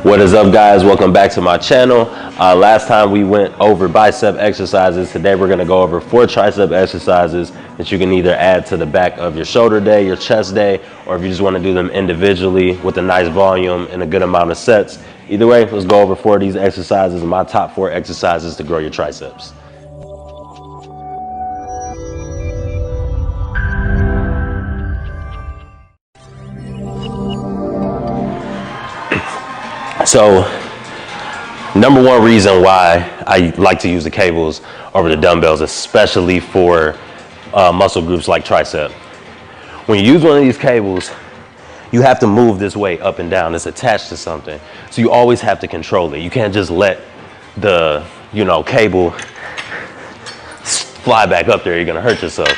What is up, guys? Welcome back to my channel. Last time we went over bicep exercises. Today we're going to go over 4 tricep exercises that you can either add to the back of your shoulder day, your chest day, or if you just want to do them individually with a nice volume and a good amount of sets. Either way, let's go over 4 of these exercises, my top 4 exercises to grow your triceps. So, number one reason why I like to use the cables over the dumbbells, especially for muscle groups like tricep. When you use one of these cables, you have to move this weight up and down. It's attached to something. So you always have to control it. You can't just let the, cable fly back up there. You're gonna hurt yourself.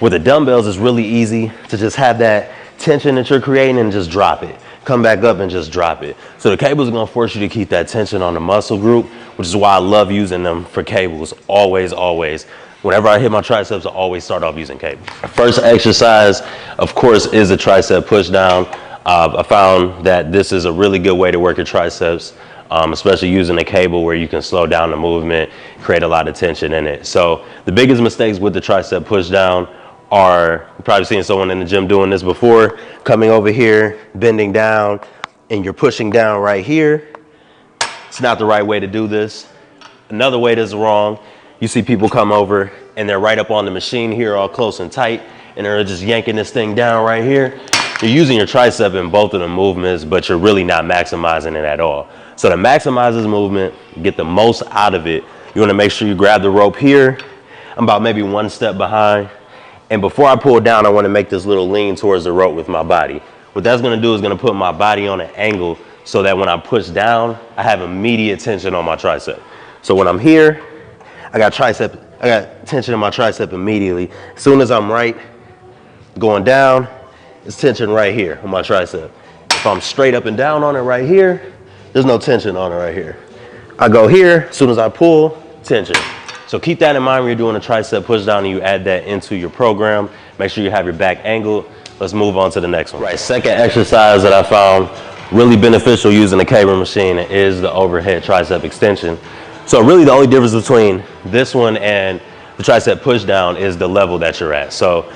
With the dumbbells, it's really easy to just have that tension that you're creating and just drop it. Come back up and just drop it. So the cables are gonna force you to keep that tension on the muscle group, which is why I love using them for cables, always, always. Whenever I hit my triceps, I always start off using cables. First exercise, of course, is a tricep push down. I found that this is a really good way to work your triceps, especially using a cable where you can slow down the movement, create a lot of tension in it. So the biggest mistakes with the tricep push down are, you've probably seen someone in the gym doing this before, coming over here, bending down, and you're pushing down right here. It's not the right way to do this. Another way that's wrong, you see people come over and they're right up on the machine here, all close and tight, and they're just yanking this thing down right here. You're using your tricep in both of the movements, but you're really not maximizing it at all. So to maximize this movement, get the most out of it, you wanna make sure you grab the rope here. I'm about maybe 1 step behind. And before I pull down, I want to make this little lean towards the rope with my body. What that's going to do is going to put my body on an angle so that when I push down, I have immediate tension on my tricep. So when I'm here, I got tension in my tricep immediately. As soon as I'm right, going down, it's tension right here on my tricep. If I'm straight up and down on it right here, there's no tension on it right here. I go here, as soon as I pull, tension. So keep that in mind when you're doing a tricep push down and you add that into your program. Make sure you have your back angled. Let's move on to the next one. Right, second exercise that I found really beneficial using the cable machine is the overhead tricep extension. So really the only difference between this one and the tricep push down is the level that you're at. So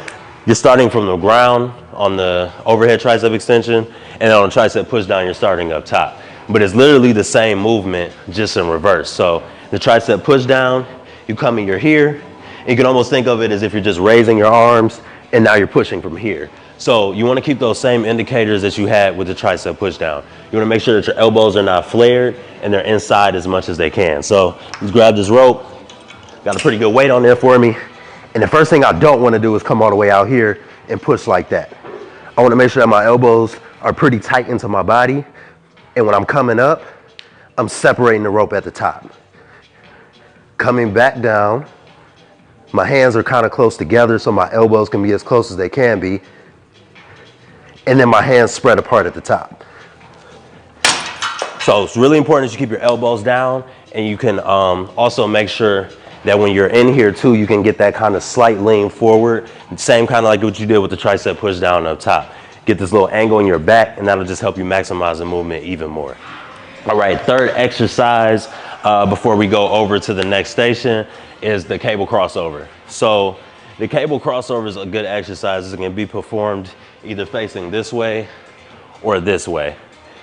you're starting from the ground on the overhead tricep extension, and then on the tricep push down, you're starting up top. But it's literally the same movement, just in reverse. So the tricep push down, you come and you're here, and you can almost think of it as if you're just raising your arms and now you're pushing from here. So you want to keep those same indicators that you had with the tricep push down. You want to make sure that your elbows are not flared and they're inside as much as they can. So let's grab this rope. Got a pretty good weight on there for me. And the first thing I don't want to do is come all the way out here and push like that. I want to make sure that my elbows are pretty tight into my body. And when I'm coming up, I'm separating the rope at the top. Coming back down, my hands are kind of close together so my elbows can be as close as they can be. And then my hands spread apart at the top. So it's really important that you keep your elbows down, and you can also make sure that when you're in here too, you can get that kind of slight lean forward. Same kind of like what you did with the tricep push down up top. Get this little angle in your back, and that'll just help you maximize the movement even more. All right, third exercise before we go over to the next station is the cable crossover. So the cable crossover is a good exercise. It can be performed either facing this way or this way.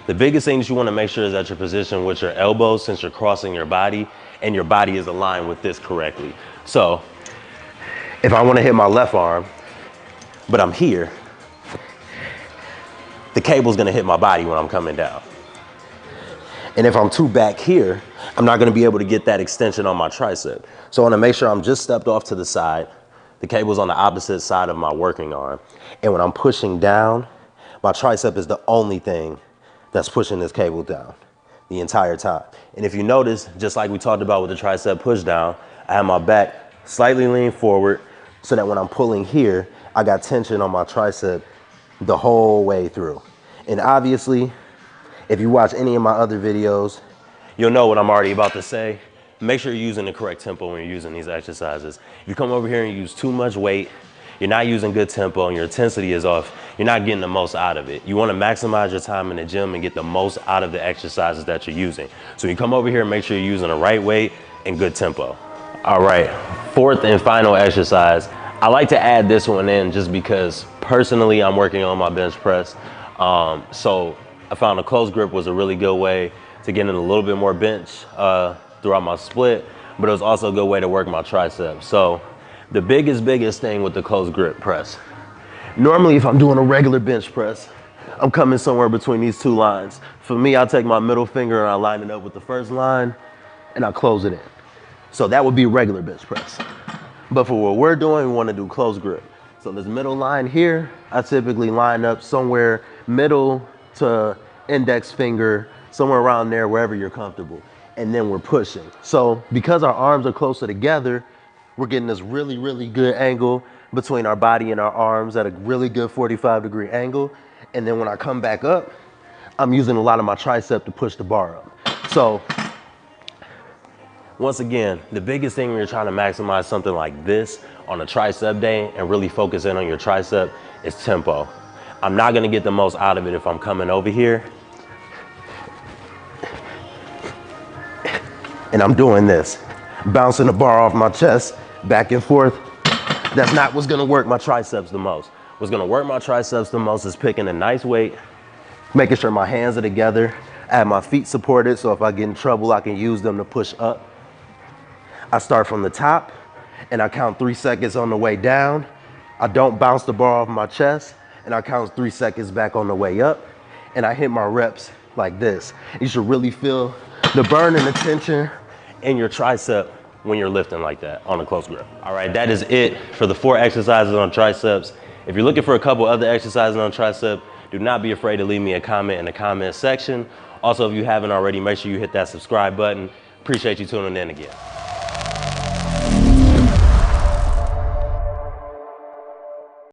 The biggest thing that you want to make sure is that you're positioned with your elbows, since you're crossing your body, and your body is aligned with this correctly. So if I want to hit my left arm, but I'm here, the cable's going to hit my body when I'm coming down. And if I'm too back here, I'm not going to be able to get that extension on my tricep. So I want to make sure I'm just stepped off to the side. The cable's on the opposite side of my working arm. And when I'm pushing down, my tricep is the only thing that's pushing this cable down the entire time. And if you notice, just like we talked about with the tricep push down, I have my back slightly leaned forward so that when I'm pulling here, I got tension on my tricep the whole way through. And obviously, if you watch any of my other videos, you'll know what I'm already about to say. Make sure you're using the correct tempo when you're using these exercises. If you come over here and use too much weight, you're not using good tempo and your intensity is off, you're not getting the most out of it. You want to maximize your time in the gym and get the most out of the exercises that you're using. So you come over here and make sure you're using the right weight and good tempo. All right, fourth and final exercise. I like to add this one in just because personally I'm working on my bench press. So I found a close grip was a really good way to get in a little bit more bench throughout my split, but it was also a good way to work my triceps. So the biggest thing with the close grip press, normally if I'm doing a regular bench press, I'm coming somewhere between these two lines. For me, I'll take my middle finger and I line it up with the first line and I close it in. So that would be regular bench press. But for what we're doing, we want to do close grip. So this middle line here, I typically line up somewhere middle to index finger, somewhere around there, wherever you're comfortable. And then we're pushing. So because our arms are closer together, we're getting this really good angle between our body and our arms at a really good 45-degree angle. And then when I come back up, I'm using a lot of my tricep to push the bar up. So once again, the biggest thing when you're trying to maximize something like this on a tricep day and really focus in on your tricep is tempo. I'm not gonna get the most out of it if I'm coming over here and I'm doing this, bouncing the bar off my chest, back and forth. That's not what's gonna work my triceps the most. What's gonna work my triceps the most is picking a nice weight, making sure my hands are together, I have my feet supported, so if I get in trouble, I can use them to push up. I start from the top and I count 3 seconds on the way down. I don't bounce the bar off my chest and I count 3 seconds back on the way up. And I hit my reps like this. You should really feel the burn and the tension in your tricep when you're lifting like that on a close grip. All right, that is it for the 4 exercises on triceps. If you're looking for a couple other exercises on tricep, do not be afraid to leave me a comment in the comment section. Also, if you haven't already, make sure you hit that subscribe button. Appreciate you tuning in again.